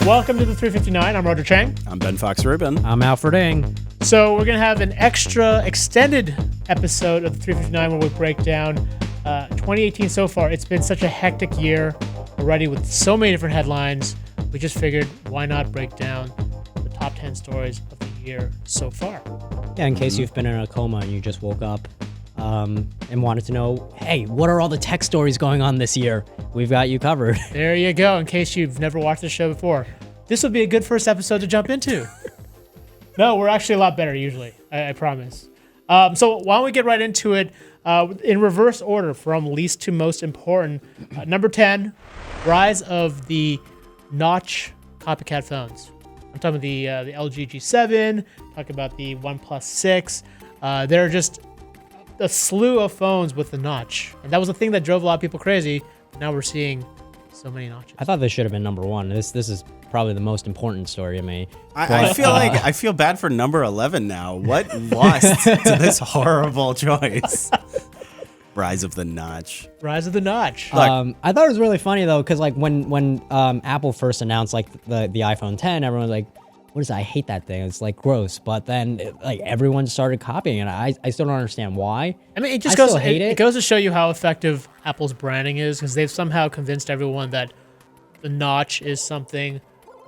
Welcome to the 359. I'm Roger Chang. I'm Ben Fox Rubin. I'm Alfred Ng. So we're going to have an extra extended episode of the 359 where we break down 2018 so far. It's been such a hectic year already with so many different headlines. We just figured, why not break down the top 10 stories of the year so far? Yeah, in case you've been in a coma and you just woke up and wanted to know, hey, what are all the tech stories going on this year? We've got you covered. There you go. In case you've never watched the show before, this would be a good first episode to jump into. No, we're actually a lot better usually, I promise. So why don't we get right into it in reverse order from least to most important. Number 10, rise of the notch copycat phones. I'm talking about the LG G7, talking about the OnePlus 6. There are just a slew of phones with the notch. And that was the thing that drove a lot of people crazy. Now we're seeing so many notches. I thought this should have been number one. This is probably the most important story to me. I feel bad for number 11 now. What lost to this horrible choice? Rise of the notch. Rise of the notch. I thought it was really funny though, because like when Apple first announced like the iPhone 10, everyone was like, "What is that? I hate that thing. It's like gross." But then like everyone started copying it. I still don't understand why. I mean, it just goes to show you how effective Apple's branding is, because they've somehow convinced everyone that the notch is something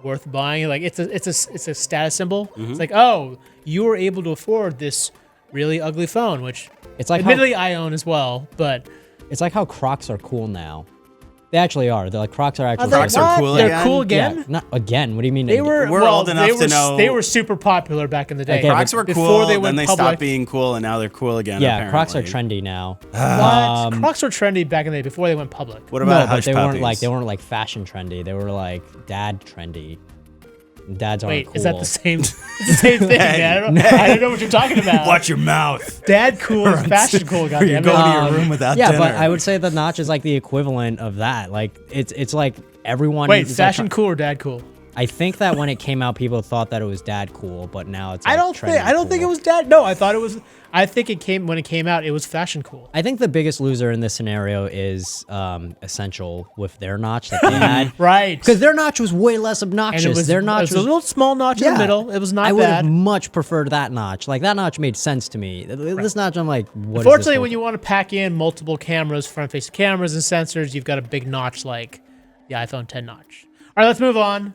worth buying. Like it's a status symbol. It's like, oh, you were able to afford this really ugly phone, which it's like admittedly I own as well, but it's like how Crocs are cool now. They actually are. They're like Crocs are actually. Crocs are cool again? They're cool again? Yeah, not again. What do you mean? We're old enough to know. They were super popular back in the day. Okay, Crocs were cool, then they stopped being cool, and now they're cool again. Yeah, apparently. Crocs are trendy now. What? Crocs were trendy back in the day before they went public. What about but hush they puppies? weren't like fashion trendy. They were like dad trendy. Dads aren't Wait, cool. is that the same? It's the same thing, man. I don't know what you're talking about. Watch your mouth. Dad cool is fashion cool. Or you Goddamn go it. to your room without yeah, dinner. but I would say the notch is like the equivalent of that. Like it's like everyone. Wait, it's fashion like, cool or dad cool? I think that when it came out, people thought that it was dad cool, but now it's. Like I don't think it was dad. No, I thought it was. I think when it came out, it was fashion cool. I think the biggest loser in this scenario is Essential with their notch that they had. Right. Because their notch was way less obnoxious. And their notch was a little small notch in the middle. It was not I would bad. have much preferred that notch. Like that notch made sense to me. This notch, I'm like, what? Unfortunately, when you want to pack in multiple cameras, front-facing cameras and sensors, you've got a big notch like the iPhone 10 notch. All right, let's move on.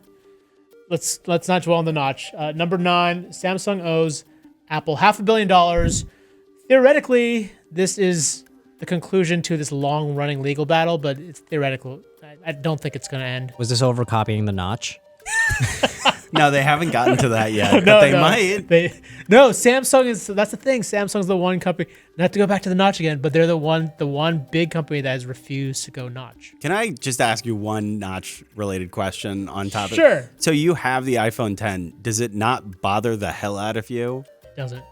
Let's not dwell on the notch. Number 9, Samsung owes Apple $500 million. Theoretically, this is the conclusion to this long-running legal battle, but it's theoretical. I don't think it's going to end. Was this over copying the notch? No, they haven't gotten to that yet, but they might. Samsung is. That's the thing. Samsung's the one company. Not to go back to the notch again, but they're the one big company that has refused to go notch. Can I just ask you one notch-related question on top of it? Sure. So you have the iPhone 10. Does it not bother the hell out of you? Doesn't.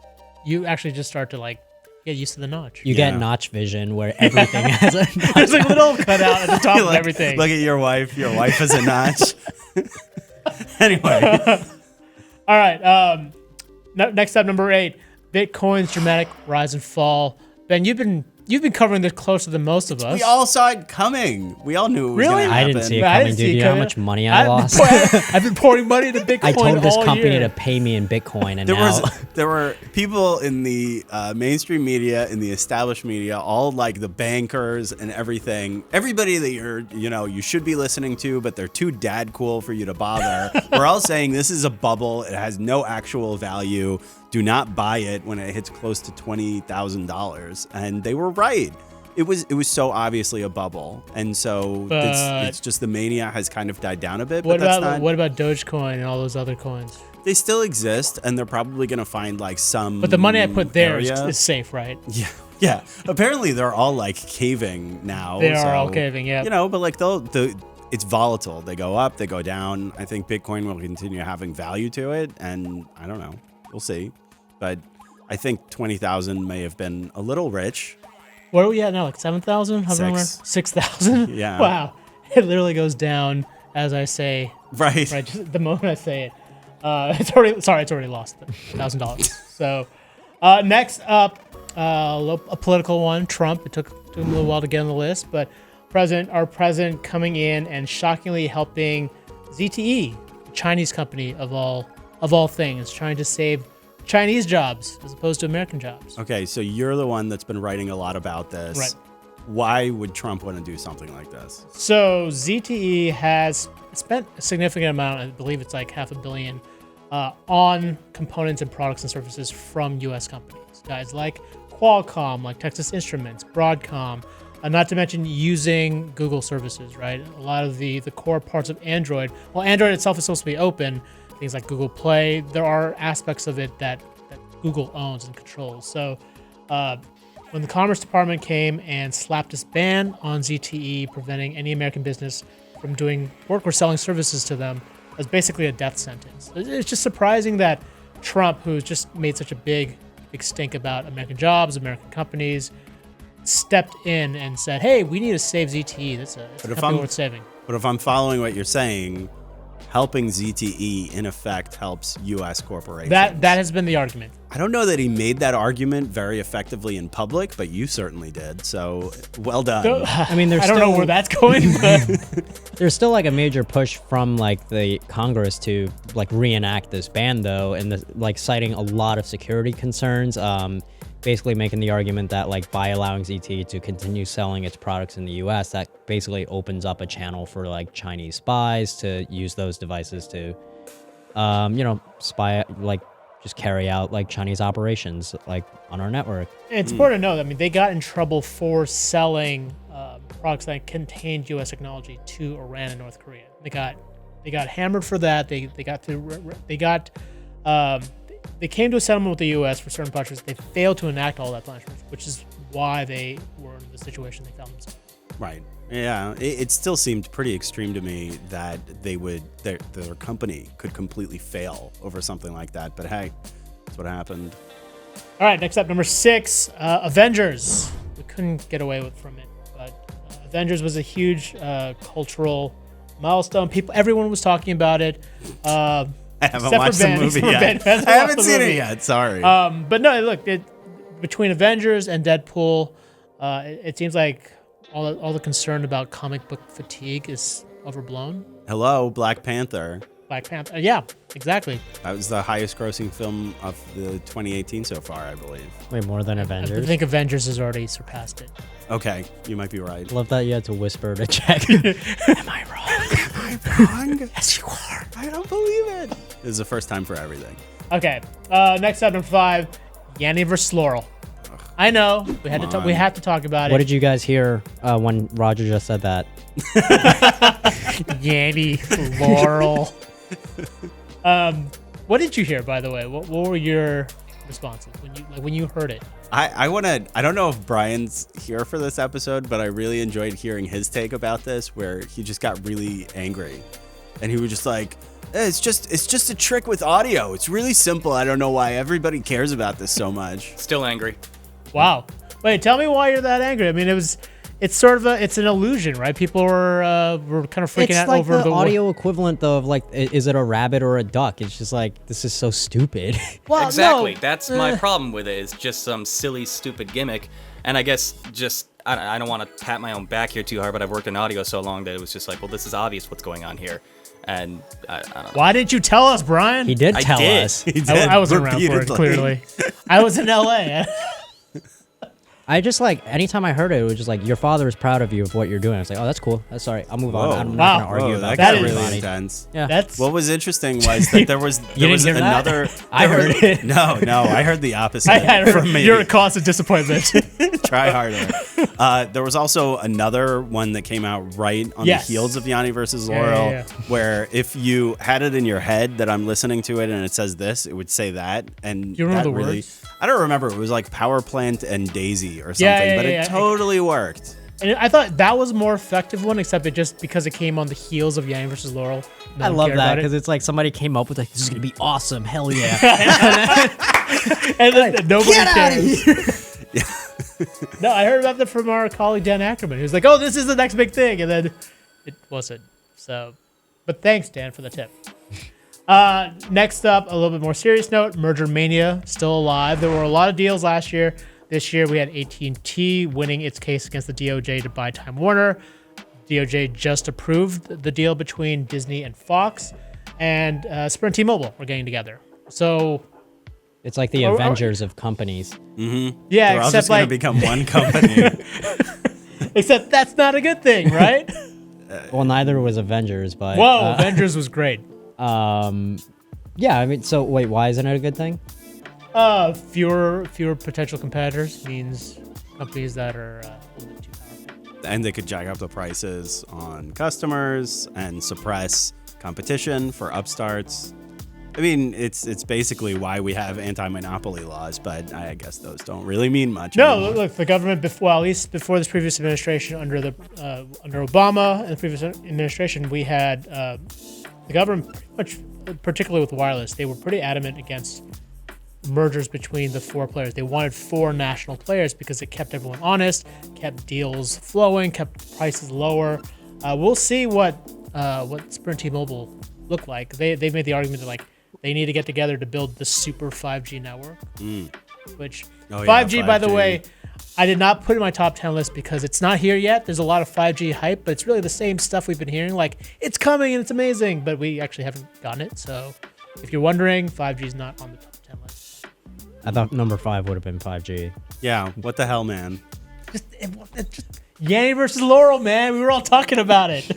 You actually just start to like get used to the notch. You get notch vision where everything has a notch. There's like a little cutout at the top of Like, everything. Look at your wife. Your wife is a notch. Anyway. All right. Next up, number 8, Bitcoin's dramatic rise and fall. Ben, you've been covering this closer than most of us. We all saw it coming. We all knew it was going to happen. I didn't see it I coming, didn't see dude. it You know how coming. much money I lost? I've been pouring money into Bitcoin I told this all company year. to pay me in Bitcoin, and There were people in the mainstream media, in the established media, all like the bankers and everything. Everybody that you should be listening to, but they're too dad cool for you to bother. We're all saying this is a bubble. It has no actual value. Do not buy it when it hits close to $20,000. And they were right. It was so obviously a bubble, and so it's just the mania has kind of died down a bit. What about Dogecoin and all those other coins? They still exist, and they're probably gonna find like some. But the money I put there is area. safe, right? Yeah. Apparently, they're all like caving now. They are all caving, yeah. But like it's volatile. They go up, they go down. I think Bitcoin will continue having value to it, and I don't know. We'll see, but I think 20,000 may have been a little rich. Where are we at now? Like 7,000? 6,000? Yeah. Wow. It literally goes down as I say. Right. Right. Just the moment I say it. It's already lost $1,000. So next up, a political one, Trump. It took him a little while to get on the list, but our president coming in and shockingly helping ZTE, Chinese company of all things, trying to save Chinese jobs as opposed to American jobs. Okay, so you're the one that's been writing a lot about this. Right. Why would Trump want to do something like this? So ZTE has spent a significant amount, I believe it's like $500 million, on components and products and services from U.S. companies. Guys like Qualcomm, like Texas Instruments, Broadcom, not to mention using Google services, right? A lot of the core parts of Android. Well, Android itself is supposed to be open. Things like Google Play, there are aspects of it that Google owns and controls. So when the Commerce Department came and slapped this ban on ZTE, preventing any American business from doing work or selling services to them, it was basically a death sentence. It's just surprising that Trump, who's just made such a big stink about American jobs, American companies, stepped in and said, hey, we need to save ZTE. That's a company worth saving. But if I'm following what you're saying, helping ZTE in effect helps U.S. corporations. That has been the argument. I don't know that he made that argument very effectively in public, but you certainly did. So well done. I mean, I don't know where that's going, but there's still like a major push from like the Congress to like reenact this ban though, and like citing a lot of security concerns. Basically making the argument that like by allowing ZTE to continue selling its products in the US, that basically opens up a channel for like Chinese spies to use those devices to, spy, like just carry out like Chinese operations like on our network. It's important to know that, I mean, they got in trouble for selling products that contained US technology to Iran and North Korea. They got hammered for that. They came to a settlement with the U.S. for certain punishments. They failed to enact all that punishment, which is why they were in the situation they found themselves. Right. Yeah. It still seemed pretty extreme to me that their company could completely fail over something like that. But hey, that's what happened. All right. Next up, number 6, Avengers. We couldn't get away from it, but Avengers was a huge cultural milestone. Everyone was talking about it. I haven't watched the movie yet. I haven't seen it yet. Sorry. But no, look, between Avengers and Deadpool, it seems like all the concern about comic book fatigue is overblown. Hello, Black Panther. Yeah, exactly. That was the highest grossing film of the 2018 so far, I believe. Wait, more than Avengers? I think Avengers has already surpassed it. Okay, you might be right. Love that you had to whisper to check. Am I wrong? Am I wrong? Yes, you are. I don't believe it. This is the first time for everything. Okay, next up, number 5, Yanni versus Laurel. I know we had to talk. We have to talk about it. What did you guys hear when Roger just said that? Yanni, Laurel. What did you hear, by the way? What were your responses when you heard it? I don't know if Brian's here for this episode, but I really enjoyed hearing his take about this, where he just got really angry, and he was just like, it's just a trick with audio. It's really simple. I don't know why everybody cares about this so much. Still angry. Wow. Wait, tell me why you're that angry. I mean, it's an illusion, right? People were kind of freaking out over the audio equivalent though of like, is it a rabbit or a duck? It's just like, this is so stupid. Well, exactly. no. That's my problem with it. It's just some silly, stupid gimmick. And I guess I don't want to pat my own back here too hard, but I've worked in audio so long that it was just like, well, this is obvious what's going on here. And I don't know. Why didn't you tell us, Brian? He did tell us. He did, I wasn't around for it, repeatedly. clearly. I was in LA. I just like, anytime I heard it, it was just like, your father is proud of you of what you're doing. I was like, oh, that's cool. That's sorry. I'll move on. I'm not going to argue about that that got is- really intense. Yeah. What was interesting was that there was didn't hear that? another. I heard it. No, I heard the opposite I had from me. You're a cause of disappointment. Try harder. There was also another one that came out right on Yes. the heels of Yanni versus Yeah, Laurel, yeah. where if you had it in your head that I'm listening to it and it says this, it would say that. And You remember that the really, words? I don't remember. It was like Power Plant and Daisy or something, Yeah, but yeah, it yeah. totally worked. And I thought that was a more effective one, except it just because it came on the heels of Yanni versus Laurel. No I one love cared that about it. because it's like somebody came up with like, this is going to be awesome. Hell yeah. And then nobody Get out of cares. here. No, I heard about that from our colleague Dan Ackerman. He was like, "Oh, this is the next big thing," and then it wasn't. So, but thanks, Dan, for the tip. Next up, a little bit more serious note: merger mania still alive. There were a lot of deals last year. This year, we had at&t winning its case against the DOJ to buy Time Warner. DOJ just approved the deal between Disney and Fox. and Sprint T-Mobile are getting together. So It's like the Avengers of companies. yeah, They're all except just going to like become one company. except that's not a good thing, right? Well, neither was Avengers, but Whoa, Avengers was great. yeah. I mean, so wait, why isn't it a good thing? Fewer potential competitors means companies that are a little bit too powerful. And they could jack up the prices on customers and suppress competition for upstarts. I mean, it's basically why we have anti-monopoly laws, but I guess those don't really mean much. No, anymore. look, the government before, well, at least before this previous administration, under Obama and the previous administration, we had the government pretty much, particularly with wireless, they were pretty adamant against mergers between the four players. They wanted four national players because it kept everyone honest, kept deals flowing, kept prices lower. We'll see what Sprint T-Mobile look like. They made the argument that like they need to get together to build the super 5G network. Which 5G, by the 5G. way, I did not put in my top 10 list because it's not here yet. There's a lot of 5G hype, but it's really the same stuff we've been hearing. Like, it's coming and it's amazing, but we actually haven't gotten it. So if you're wondering, 5G is not on the top 10 list. I thought number 5 would have been 5G. Yeah, what the hell, man? Just Yanny versus Laurel, man. We were all talking about it.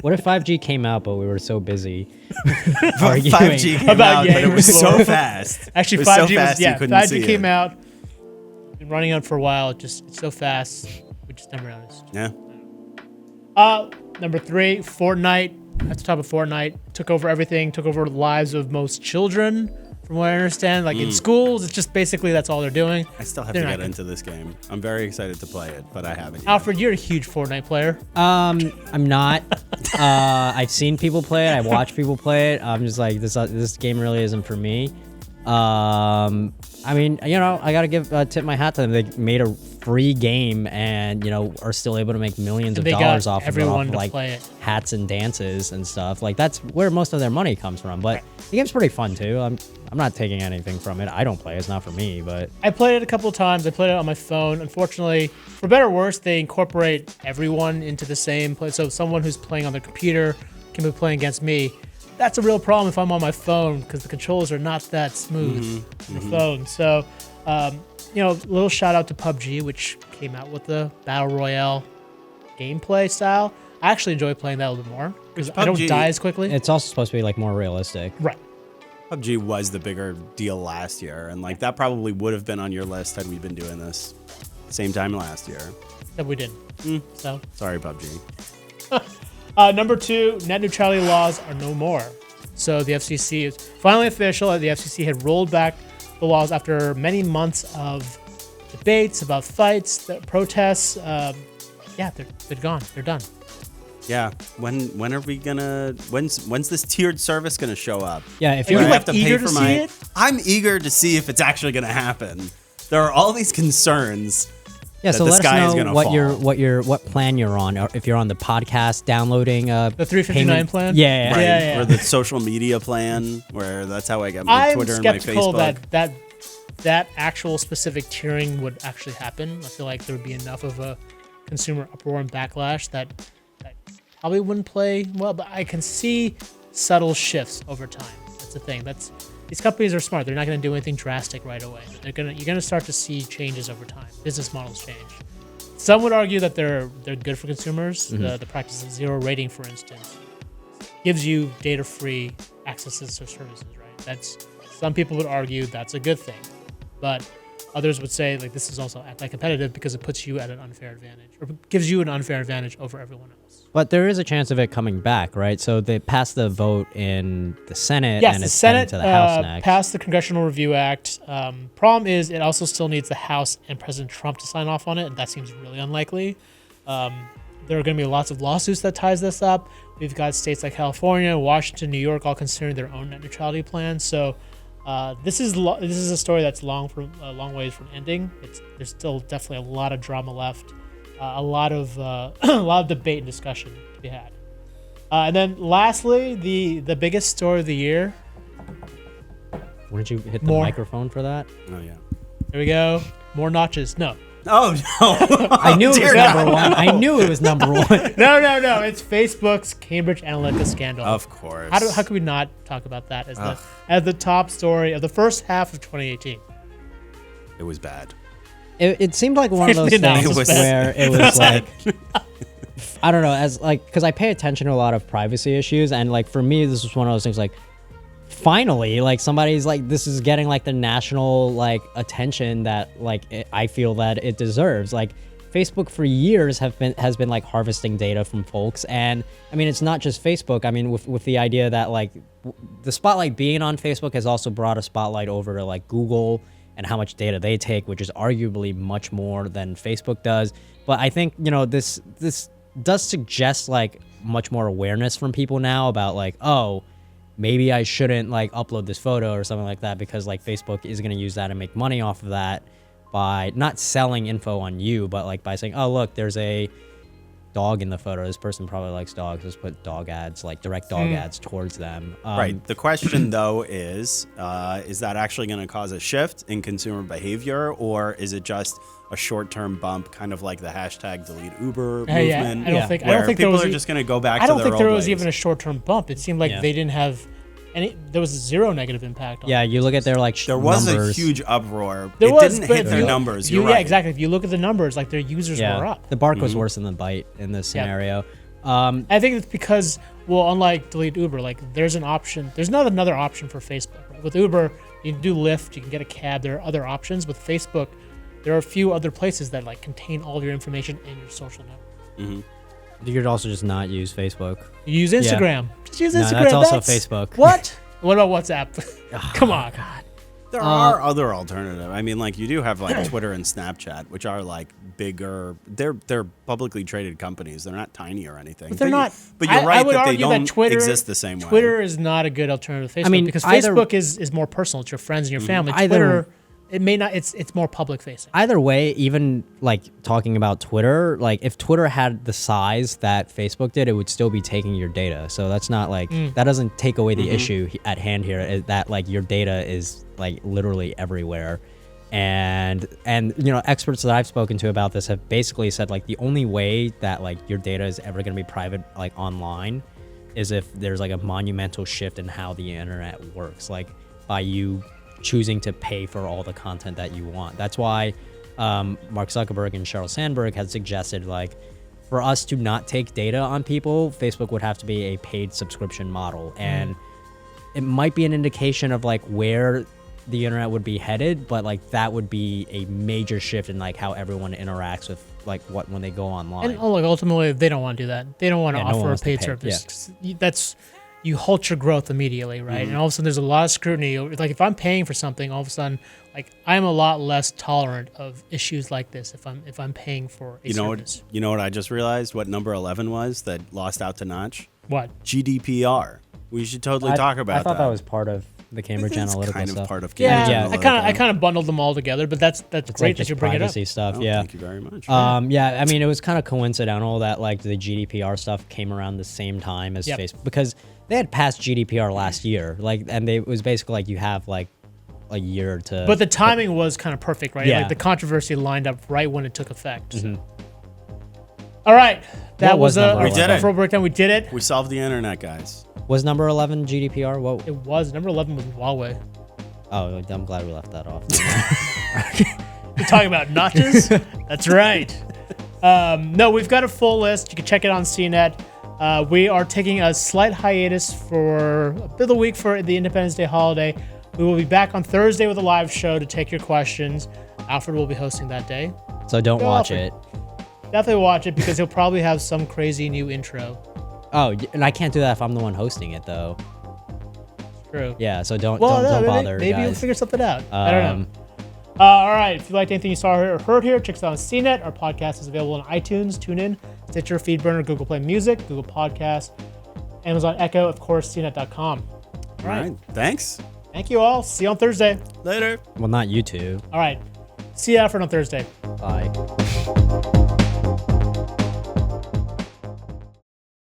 What if 5G came out, but we were so busy 5G came about out, but it was Yanny so versus fast. Actually, It was 5G so was, fast you yeah, couldn't 5G see came it. out. Been running on for a while. It's so fast. We just never noticed. Yeah. Number 3, Fortnite. At the top of Fortnite, took over everything. Took over the lives of most children, from what I understand. Like in schools, it's just basically that's all they're doing. I still have They're to not get gonna- into this game. I'm very excited to play it, but I haven't yet. Alfred, you're a huge Fortnite player. I'm not. I've seen people play it. I watch people play it. I'm just like this game really isn't for me. I mean, you know, I gotta tip my hat to them. They made a free game and, you know, are still able to make millions of They dollars got off of it, everyone off to like play it. hats and dances and stuff. Like that's where most of their money comes from. But the game's pretty fun too. I'm not taking anything from it. I don't play. It's not for me. But I played it a couple of times. I played it on my phone. Unfortunately, for better or worse, they incorporate everyone into the same place. So someone who's playing on their computer can be playing against me. That's a real problem if I'm on my phone because the controls are not that smooth on the phone. So, you know, little shout out to PUBG, which came out with the Battle Royale gameplay style. I actually enjoy playing that a little bit more because I don't PUBG die as quickly. it's also supposed to be like more realistic. Right. PUBG was the bigger deal last year, and like that probably would have been on your list had we been doing this same time last year. That we didn't. So, Sorry, PUBG. number 2, net neutrality laws are no more. So the FCC is finally official. The FCC had rolled back the laws after many months of debates, about fights, protests. Yeah, they're gone. They're done. Yeah. When are we gonna? When's this tiered service gonna show up? Yeah, if Are you're you, I like, have to eager pay to for see my. it? I'm eager to see if it's actually gonna happen. There are all these concerns. Yeah, that so the let sky is us know gonna what plan you're on. Or if you're on the podcast downloading The 359 payment- plan? Yeah, Right. Yeah. Or the social media plan, where that's how I get my I'm Twitter and my skeptical Facebook. that actual specific tiering would actually happen. I feel like there would be enough of a consumer uproar and backlash that probably wouldn't play well. But I can see subtle shifts over time. That's the thing. These companies are smart. They're not going to do anything drastic right away. You're gonna start to see changes over time. Business models change. Some would argue that they're good for consumers. The practice of zero rating, for instance, gives you data-free access to services. Right. Some people would argue that's a good thing, but others would say like this is also anti-competitive because it puts you at an unfair advantage or gives you an unfair advantage over everyone else. But there is a chance of it coming back, right? So they passed the vote in the Senate, Yes, and the it's heading Senate to the House next. passed the Congressional Review Act. Problem is, it also still needs the House and President Trump to sign off on it, and that seems really unlikely. There are going to be lots of lawsuits that ties this up. We've got states like California, Washington, New York, all considering their own net neutrality plans. So this is a story that's a long ways from ending. There's still definitely a lot of drama left. A lot of debate and discussion to be had. And then lastly, the biggest story of the year. Wouldn't you hit the More. microphone for that? Oh yeah. There we go. More notches. No. Oh no! I knew it was Dear number God. one. I knew it was number one. No. It's Facebook's Cambridge Analytica scandal. Of course. How could we not talk about that as the top story of the first half of 2018? It was bad. It seemed like one of those The analysis things was where it was like, I don't know, as like, because I pay attention to a lot of privacy issues, and like for me, this was one of those things like, finally, like somebody's like, this is getting like the national like attention that like I feel that it deserves. Like Facebook for years has been like harvesting data from folks, and I mean it's not just Facebook. I mean with the idea that like the spotlight being on Facebook has also brought a spotlight over to like Google and how much data they take, which is arguably much more than Facebook does. But I think, you know, this does suggest like much more awareness from people now about like, oh, maybe I shouldn't like upload this photo or something like that, because like Facebook is going to use that and make money off of that by not selling info on you, but like by saying, oh, look, there's a dog in the photo. This person probably likes dogs. Let's put dog ads, like direct dog ads towards them. Right. The question, though, is that actually going to cause a shift in consumer behavior, or is it just a short-term bump, kind of like the hashtag delete Uber movement? Yeah, I don't think where there people was are just going to go back to I their don't think old there was ways. even a short-term bump. It seemed like Yeah. they didn't have any. There was zero negative impact on Yeah, it. you look at their like There was numbers. a huge uproar. There it was, didn't but hit if their you- numbers. you- You're yeah, right. exactly. If you look at the numbers, like their users were Yeah, up. the bark was worse than the bite in this scenario. I think it's because, well, unlike delete Uber, like there's an option. There's not another option for Facebook. Right? With Uber, you can do Lyft, you can get a cab. There are other options. With Facebook, there are a few other places that like contain all of your information in your social network. You could also just not use Facebook. You use Instagram. Just use No, Instagram. that's also Facebook. What? What about WhatsApp? Come on. God. There are other alternatives. I mean, like you do have like Twitter and Snapchat, which are like bigger. They're publicly traded companies. They're not tiny or anything. But they're not. But you're I right would that they argue don't that Twitter, exist the same way. Twitter is not a good alternative to Facebook mean, because either- Facebook is more personal. It's your friends and your family. Either- Twitter, it may not. It's more public facing. Either way, even like talking about Twitter, like if Twitter had the size that Facebook did, it would still be taking your data. So that's not like that doesn't take away the issue at hand here. Is that like your data is like literally everywhere, and you know experts that I've spoken to about this have basically said like the only way that like your data is ever going to be private like online is if there's like a monumental shift in how the internet works, like by you choosing to pay for all the content that you want. That's why Mark Zuckerberg and Sheryl Sandberg had suggested like for us to not take data on people, Facebook would have to be a paid subscription model, and it might be an indication of like where the internet would be headed, but like that would be a major shift in like how everyone interacts with like what when they go online. And like ultimately, they don't want to do that. They don't want to Yeah, no one offer a wants to paid pay, service. That's you halt your growth immediately, right? And all of a sudden, there's a lot of scrutiny. Like if I'm paying for something, all of a sudden, like I'm a lot less tolerant of issues like this if I'm paying for a service. You know what I just realized? What number 11 was that lost out to Notch? What? GDPR. We should totally talk about I thought that was part of the Cambridge It's Analytica kind stuff. of part of Yeah, Cambridge I Analytica. kind of bundled them all together, but that's It's great like that just you bring it up. privacy stuff. Oh, yeah. Thank you very much. Yeah, I mean, it was kind of coincidental that like the GDPR stuff came around the same time as Yep. Facebook, because they had passed GDPR last year, like, and it was basically like you have like a year to. But the timing was kind of perfect, right? Yeah. Like the controversy lined up right when it took effect. So. All right, that What was was number our 11? full breakdown. We did it. We solved the internet, guys. was number 11 GDPR? What? It was number 11 was Huawei. Oh, I'm glad we left that off. We're talking about notches. That's right. No, we've got a full list. You can check it on CNET. We are taking a slight hiatus for a bit of the week for the Independence Day holiday. We will be back on Thursday with a live show to take your questions. Alfred will be hosting that day. So don't Go watch Alfred. it. Definitely watch it because he'll probably have some crazy new intro. Oh, and I can't do that if I'm the one hosting it though. True. Yeah, so don't Well, no, bother, maybe you'll guys. figure something out. I don't know. All right. If you liked anything you saw or heard here, check us out on CNET. Our podcast is available on iTunes, TuneIn, Stitcher, FeedBurner, Google Play Music, Google Podcasts, Amazon Echo, of course, CNET.com. All right. Thanks. Thank you all. See you on Thursday. Later. Well, not you two. All right. See you, Alfred, on Thursday. Bye.